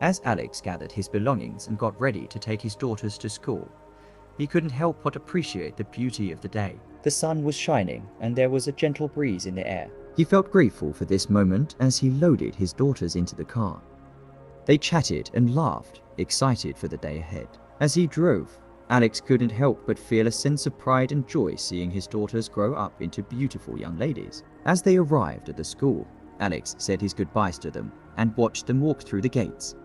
As Alex gathered his belongings and got ready to take his daughters to school, he couldn't help but appreciate the beauty of the day. The sun was shining and there was a gentle breeze in the air. He felt grateful for this moment as he loaded his daughters into the car. They chatted and laughed, excited for the day ahead. As he drove, Alex couldn't help but feel a sense of pride and joy seeing his daughters grow up into beautiful young ladies. As they arrived at the school, Alex said his goodbyes to them and watched them walk through the gates.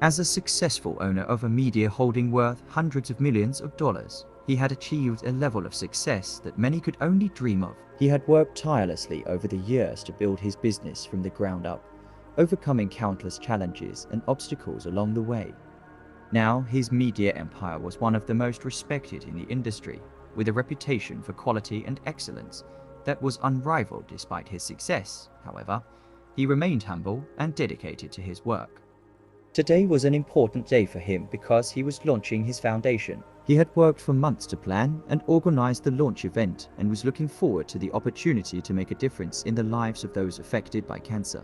As a successful owner of a media holding worth hundreds of millions of dollars, he had achieved a level of success that many could only dream of. He had worked tirelessly over the years to build his business from the ground up, overcoming countless challenges and obstacles along the way. Now, his media empire was one of the most respected in the industry, with a reputation for quality and excellence that was unrivaled. Despite his success, however, he remained humble and dedicated to his work. Today was an important day for him because he was launching his foundation. He had worked for months to plan and organize the launch event and was looking forward to the opportunity to make a difference in the lives of those affected by cancer.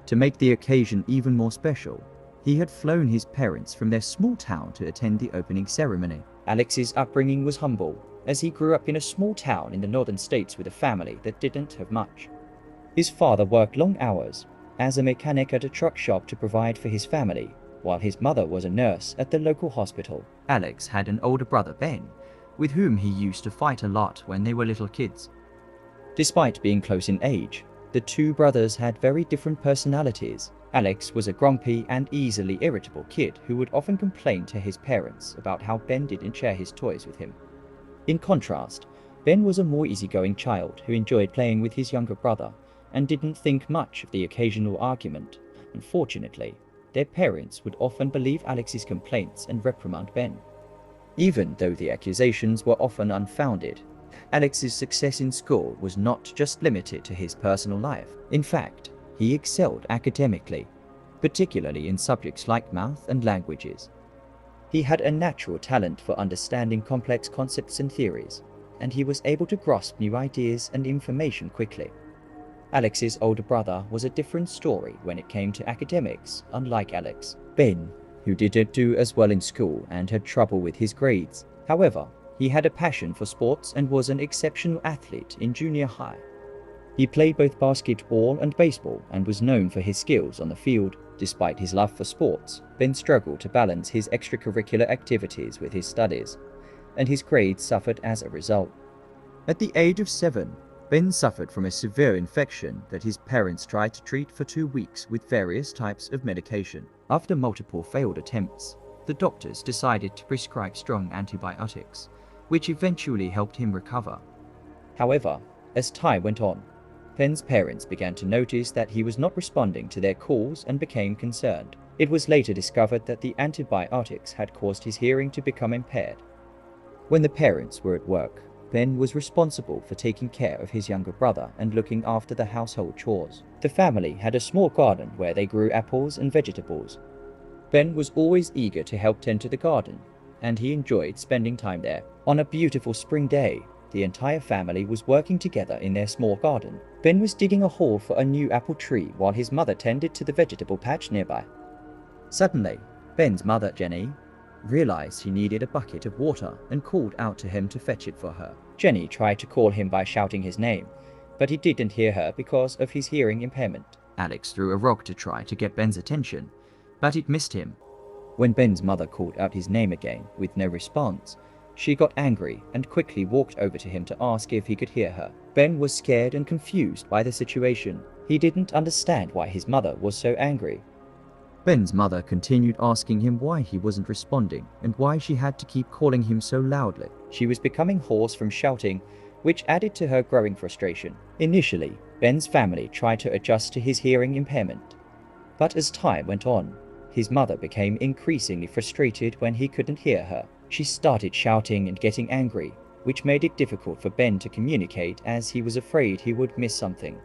To make the occasion even more special, he had flown his parents from their small town to attend the opening ceremony. Alex's upbringing was humble, as he grew up in a small town in the northern states with a family that didn't have much. His father worked long hours as a mechanic at a truck shop to provide for his family, while his mother was a nurse at the local hospital. Alex had an older brother, Ben, with whom he used to fight a lot when they were little kids. Despite being close in age, the two brothers had very different personalities. Alex was a grumpy and easily irritable kid who would often complain to his parents about how Ben didn't share his toys with him. In contrast, Ben was a more easygoing child who enjoyed playing with his younger brother and didn't think much of the occasional argument. Unfortunately, their parents would often believe Alex's complaints and reprimand Ben. Even though the accusations were often unfounded, Alex's success in school was not just limited to his personal life. In fact, he excelled academically, particularly in subjects like math and languages. He had a natural talent for understanding complex concepts and theories, and he was able to grasp new ideas and information quickly. Alex's older brother was a different story when it came to academics. Unlike Alex, Ben, who didn't do as well in school and had trouble with his grades. However, he had a passion for sports and was an exceptional athlete in junior high. He played both basketball and baseball and was known for his skills on the field. Despite his love for sports, Ben struggled to balance his extracurricular activities with his studies, and his grades suffered as a result. At the age of 7, Ben suffered from a severe infection that his parents tried to treat for 2 weeks with various types of medication. After multiple failed attempts, the doctors decided to prescribe strong antibiotics, which eventually helped him recover. However, as time went on, Ben's parents began to notice that he was not responding to their calls and became concerned. It was later discovered that the antibiotics had caused his hearing to become impaired. When the parents were at work, Ben was responsible for taking care of his younger brother and looking after the household chores. The family had a small garden where they grew apples and vegetables. Ben was always eager to help tend to the garden, and he enjoyed spending time there. On a beautiful spring day, the entire family was working together in their small garden. Ben was digging a hole for a new apple tree while his mother tended to the vegetable patch nearby. Suddenly, Ben's mother, Jenny, realized he needed a bucket of water and called out to him to fetch it for her. Jenny tried to call him by shouting his name, but he didn't hear her because of his hearing impairment. Alex threw a rock to try to get Ben's attention, but it missed him. When Ben's mother called out his name again with no response, she got angry and quickly walked over to him to ask if he could hear her. Ben was scared and confused by the situation. He didn't understand why his mother was so angry. Ben's mother continued asking him why he wasn't responding and why she had to keep calling him so loudly. She was becoming hoarse from shouting, which added to her growing frustration. Initially, Ben's family tried to adjust to his hearing impairment. But as time went on, his mother became increasingly frustrated when he couldn't hear her. She started shouting and getting angry, which made it difficult for Ben to communicate as he was afraid he would miss something.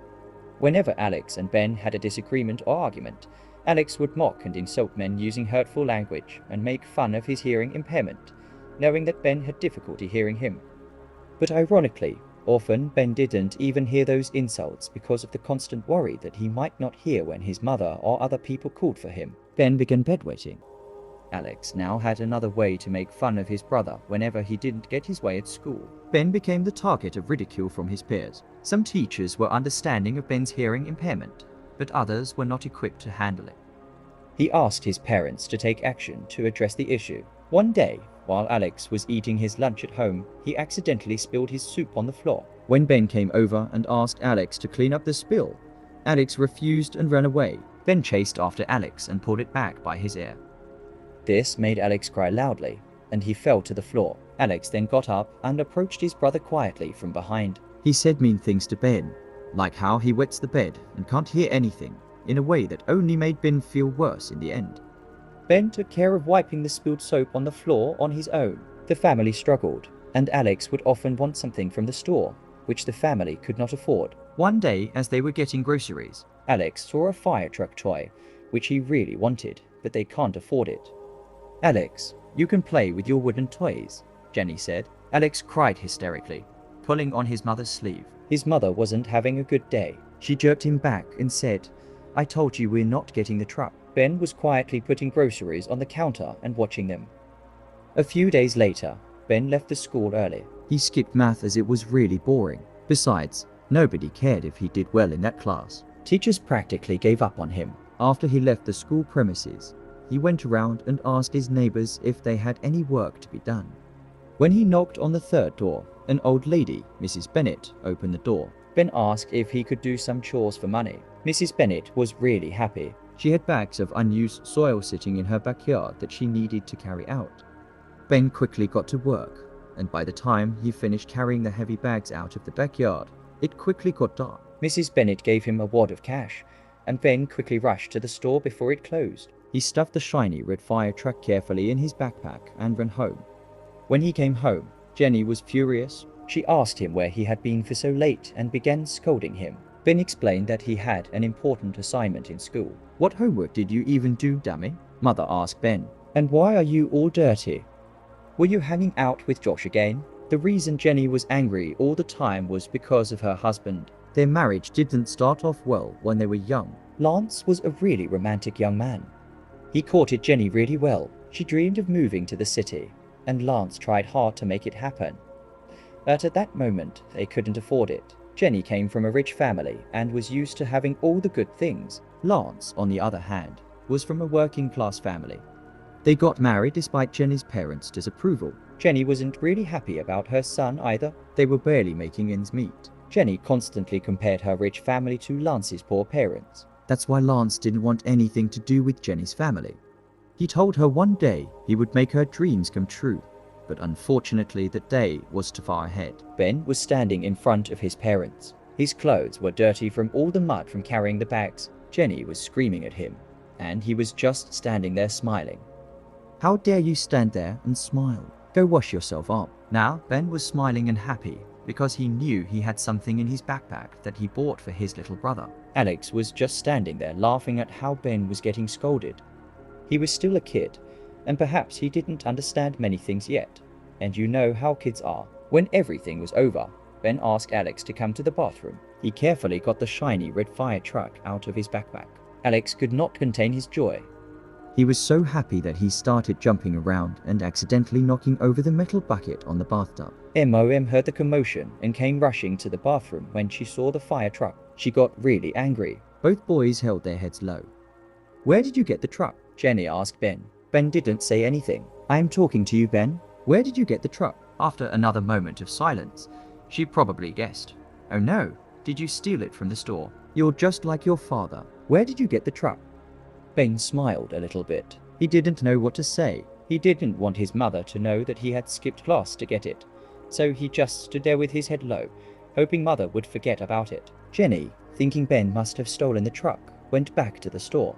Whenever Alex and Ben had a disagreement or argument, Alex would mock and insult Ben using hurtful language and make fun of his hearing impairment, knowing that Ben had difficulty hearing him. But ironically, often Ben didn't even hear those insults because of the constant worry that he might not hear when his mother or other people called for him. Ben began bedwetting. Alex now had another way to make fun of his brother whenever he didn't get his way at school. Ben became the target of ridicule from his peers. Some teachers were understanding of Ben's hearing impairment, but others were not equipped to handle it. He asked his parents to take action to address the issue. One day, while Alex was eating his lunch at home, he accidentally spilled his soup on the floor. When Ben came over and asked Alex to clean up the spill, Alex refused and ran away. Ben chased after Alex and pulled it back by his ear. This made Alex cry loudly, and he fell to the floor. Alex then got up and approached his brother quietly from behind. He said mean things to Ben, like how he wets the bed and can't hear anything, in a way that only made Ben feel worse in the end. Ben took care of wiping the spilled soap on the floor on his own. The family struggled, and Alex would often want something from the store, which the family could not afford. One day, as they were getting groceries, Alex saw a fire truck toy, which he really wanted, but they can't afford it. "Alex, you can play with your wooden toys," Jenny said. Alex cried hysterically, pulling on his mother's sleeve. His mother wasn't having a good day. She jerked him back and said, "I told you we're not getting the truck." Ben was quietly putting groceries on the counter and watching them. A few days later, Ben left the school early. He skipped math as it was really boring. Besides, nobody cared if he did well in that class. Teachers practically gave up on him. After he left the school premises, he went around and asked his neighbors if they had any work to be done. When he knocked on the third door, an old lady, Mrs. Bennett, opened the door. Ben asked if he could do some chores for money. Mrs. Bennett was really happy. She had bags of unused soil sitting in her backyard that she needed to carry out. Ben quickly got to work, and by the time he finished carrying the heavy bags out of the backyard, it quickly got dark. Mrs. Bennett gave him a wad of cash, and Ben quickly rushed to the store before it closed. He stuffed the shiny red fire truck carefully in his backpack and ran home. When he came home, Jenny was furious. She asked him where he had been for so late and began scolding him. Ben explained that he had an important assignment in school. "What homework did you even do, dummy?" Mother asked Ben. "And why are you all dirty? Were you hanging out with Josh again?" The reason Jenny was angry all the time was because of her husband. Their marriage didn't start off well when they were young. Lance was a really romantic young man. He courted Jenny really well. She dreamed of moving to the city, and Lance tried hard to make it happen. But at that moment, they couldn't afford it. Jenny came from a rich family and was used to having all the good things. Lance, on the other hand, was from a working-class family. They got married despite Jenny's parents' disapproval. Jenny wasn't really happy about her son either. They were barely making ends meet. Jenny constantly compared her rich family to Lance's poor parents. That's why Lance didn't want anything to do with Jenny's family. He told her one day he would make her dreams come true, but unfortunately that day was too far ahead. Ben was standing in front of his parents. His clothes were dirty from all the mud from carrying the bags. Jenny was screaming at him, and he was just standing there smiling. "How dare you stand there and smile? Go wash yourself up." Now Ben was smiling and happy because he knew he had something in his backpack that he bought for his little brother. Alex was just standing there laughing at how Ben was getting scolded. He was still a kid, and perhaps he didn't understand many things yet. And you know how kids are. When everything was over, Ben asked Alex to come to the bathroom. He carefully got the shiny red fire truck out of his backpack. Alex could not contain his joy. He was so happy that he started jumping around and accidentally knocking over the metal bucket on the bathtub. Mom heard the commotion and came rushing to the bathroom when she saw the fire truck. She got really angry. Both boys held their heads low. "Where did you get the truck?" Jenny asked Ben. Ben didn't say anything. "I am talking to you, Ben. Where did you get the truck?" After another moment of silence, she probably guessed. "Oh no, did you steal it from the store? You're just like your father. Where did you get the truck?" Ben smiled a little bit. He didn't know what to say. He didn't want his mother to know that he had skipped class to get it, so he just stood there with his head low, hoping mother would forget about it. Jenny, thinking Ben must have stolen the truck, went back to the store.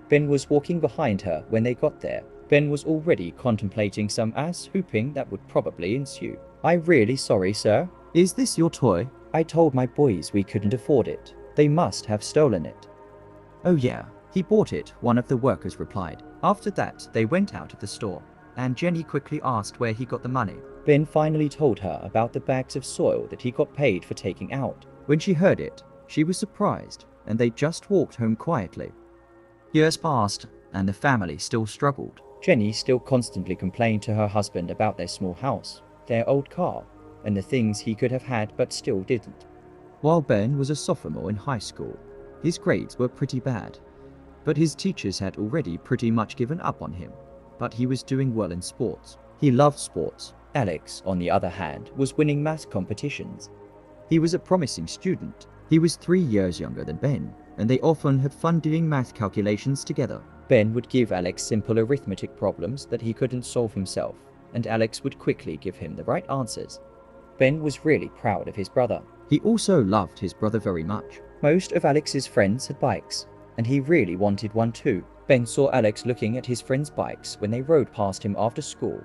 Ben was walking behind her when they got there. Ben was already contemplating some ass whooping that would probably ensue. "I'm really sorry, sir. Is this your toy? I told my boys we couldn't afford it. They must have stolen it." "Oh yeah, he bought it," one of the workers replied. After that, they went out of the store, and Jenny quickly asked where he got the money. Ben finally told her about the bags of soil that he got paid for taking out. When she heard it, she was surprised, and they just walked home quietly. Years passed, and the family still struggled. Jenny still constantly complained to her husband about their small house, their old car, and the things he could have had but still didn't. While Ben was a sophomore in high school, his grades were pretty bad, but his teachers had already pretty much given up on him. But he was doing well in sports. He loved sports. Alex, on the other hand, was winning math competitions. He was a promising student. He was 3 years younger than Ben, and they often had fun doing math calculations together. Ben would give Alex simple arithmetic problems that he couldn't solve himself, and Alex would quickly give him the right answers. Ben was really proud of his brother. He also loved his brother very much. Most of Alex's friends had bikes, and he really wanted one too. Ben saw Alex looking at his friends' bikes when they rode past him after school.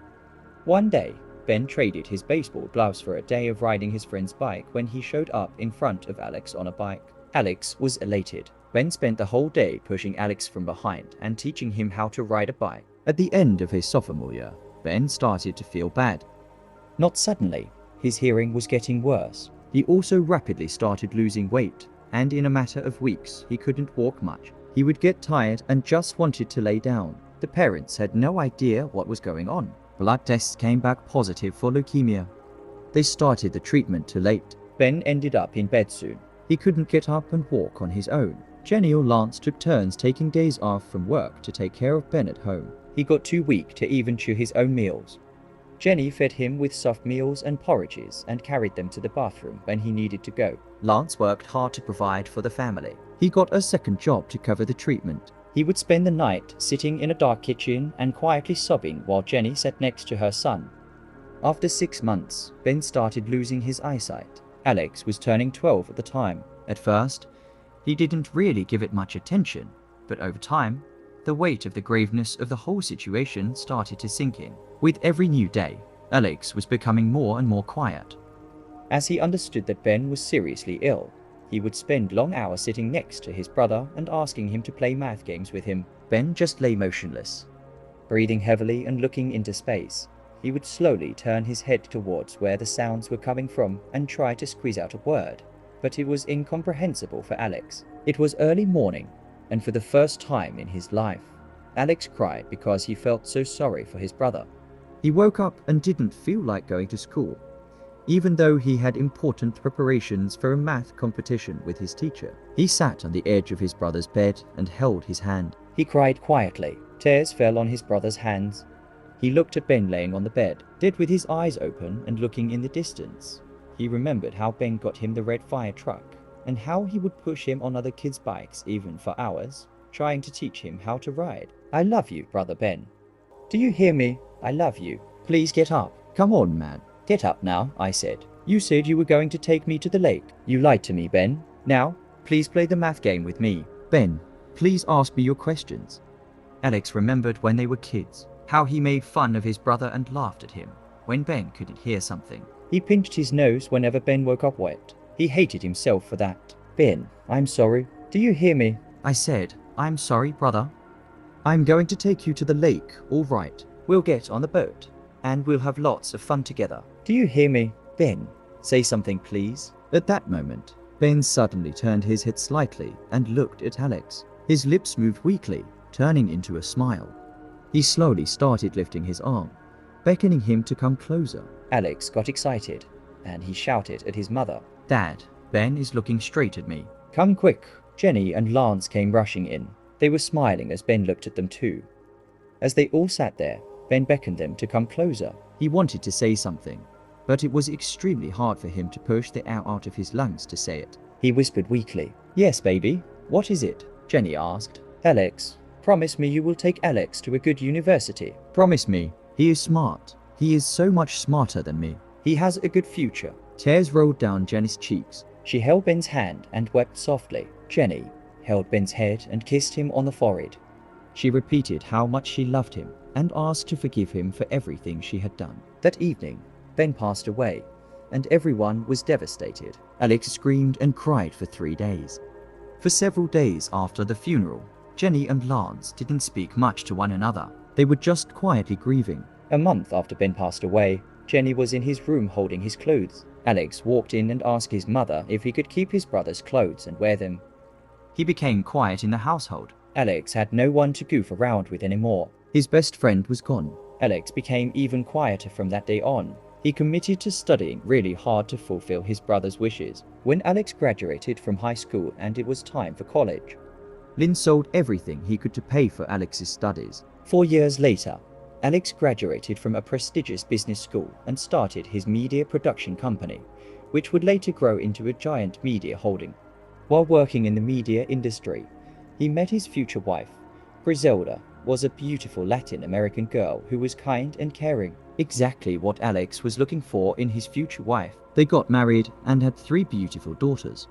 One day, Ben traded his baseball gloves for a day of riding his friend's bike when he showed up in front of Alex on a bike. Alex was elated. Ben spent the whole day pushing Alex from behind and teaching him how to ride a bike. At the end of his sophomore year, Ben started to feel bad. Not suddenly, his hearing was getting worse. He also rapidly started losing weight, and in a matter of weeks, he couldn't walk much. He would get tired and just wanted to lay down. The parents had no idea what was going on. Blood tests came back positive for leukemia. They started the treatment too late. Ben ended up in bed soon. He couldn't get up and walk on his own. Jenny or Lance took turns taking days off from work to take care of Ben at home. He got too weak to even chew his own meals. Jenny fed him with soft meals and porridges and carried them to the bathroom when he needed to go. Lance worked hard to provide for the family. He got a second job to cover the treatment. He would spend the night sitting in a dark kitchen and quietly sobbing while Jenny sat next to her son. After 6 months, Ben started losing his eyesight. Alex was turning 12 at the time. At first, he didn't really give it much attention, but over time, the weight of the graveness of the whole situation started to sink in. With every new day, Alex was becoming more and more quiet. As he understood that Ben was seriously ill, he would spend long hours sitting next to his brother and asking him to play math games with him. Ben just lay motionless, breathing heavily and looking into space. He would slowly turn his head towards where the sounds were coming from and try to squeeze out a word, but it was incomprehensible for Alex. It was early morning, and for the first time in his life, Alex cried because he felt so sorry for his brother. He woke up and didn't feel like going to school, even though he had important preparations for a math competition with his teacher. He sat on the edge of his brother's bed and held his hand. He cried quietly. Tears fell on his brother's hands. He looked at Ben laying on the bed, dead with his eyes open and looking in the distance. He remembered how Ben got him the red fire truck, and how he would push him on other kids' bikes even for hours, trying to teach him how to ride. "I love you, brother Ben. Do you hear me? I love you. Please get up. Come on, man. Get up now," I said. "You said you were going to take me to the lake. You lied to me, Ben. Now, please play the math game with me." "Ben, please ask me your questions." Alex remembered when they were kids, how he made fun of his brother and laughed at him when Ben couldn't hear something. He pinched his nose whenever Ben woke up wet. He hated himself for that. "Ben, I'm sorry. Do you hear me?" I said, "I'm sorry, brother. I'm going to take you to the lake, all right? We'll get on the boat, and we'll have lots of fun together. Do you hear me? Ben, say something, please." At that moment, Ben suddenly turned his head slightly and looked at Alex. His lips moved weakly, turning into a smile. He slowly started lifting his arm, beckoning him to come closer. Alex got excited, and he shouted at his mother, "Dad, Ben is looking straight at me. Come quick." Jenny and Lance came rushing in. They were smiling as Ben looked at them too. As they all sat there, Ben beckoned them to come closer. He wanted to say something, but it was extremely hard for him to push the air out of his lungs to say it. He whispered weakly, "Yes, baby. What is it?" Jenny asked. "Alex, promise me you will take Alex to a good university. Promise me. He is smart. He is so much smarter than me. He has a good future." Tears rolled down Jenny's cheeks. She held Ben's hand and wept softly. Jenny held Ben's head and kissed him on the forehead. She repeated how much she loved him and asked to forgive him for everything she had done. That evening, Ben passed away, and everyone was devastated. Alex screamed and cried for 3 days. For several days after the funeral, Jenny and Lance didn't speak much to one another. They were just quietly grieving. A month after Ben passed away, Jenny was in his room holding his clothes. Alex walked in and asked his mother if he could keep his brother's clothes and wear them. He became quiet in the household. Alex had no one to goof around with anymore. His best friend was gone. Alex became even quieter from that day on. He committed to studying really hard to fulfill his brother's wishes. When Alex graduated from high school and it was time for college, Lin sold everything he could to pay for Alex's studies. 4 years later, Alex graduated from a prestigious business school and started his media production company, which would later grow into a giant media holding. While working in the media industry, he met his future wife. Griselda was a beautiful Latin American girl who was kind and caring, exactly what Alex was looking for in his future wife. They got married and had 3 beautiful daughters.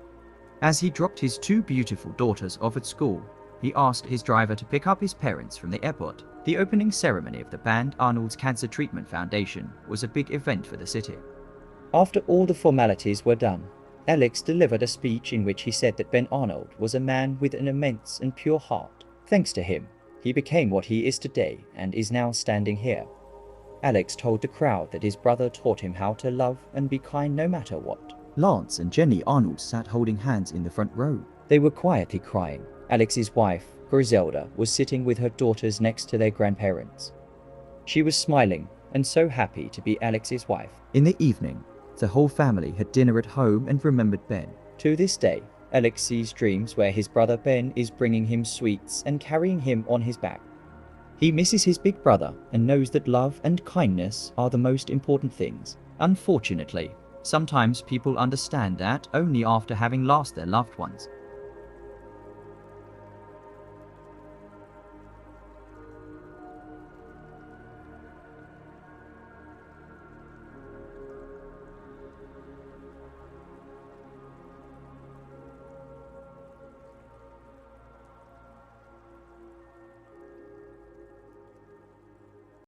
As he dropped his 2 beautiful daughters off at school, he asked his driver to pick up his parents from the airport. The opening ceremony of the band Arnold's Cancer Treatment Foundation was a big event for the city. After all the formalities were done, Alex delivered a speech in which he said that Ben Arnold was a man with an immense and pure heart. Thanks to him, he became what he is today and is now standing here. Alex told the crowd that his brother taught him how to love and be kind no matter what. Lance and Jenny Arnold sat holding hands in the front row. They were quietly crying. Alex's wife, Griselda, was sitting with her daughters next to their grandparents. She was smiling and so happy to be Alex's wife. In the evening, the whole family had dinner at home and remembered Ben. To this day, Alex sees dreams where his brother Ben is bringing him sweets and carrying him on his back. He misses his big brother and knows that love and kindness are the most important things. Unfortunately, sometimes people understand that only after having lost their loved ones.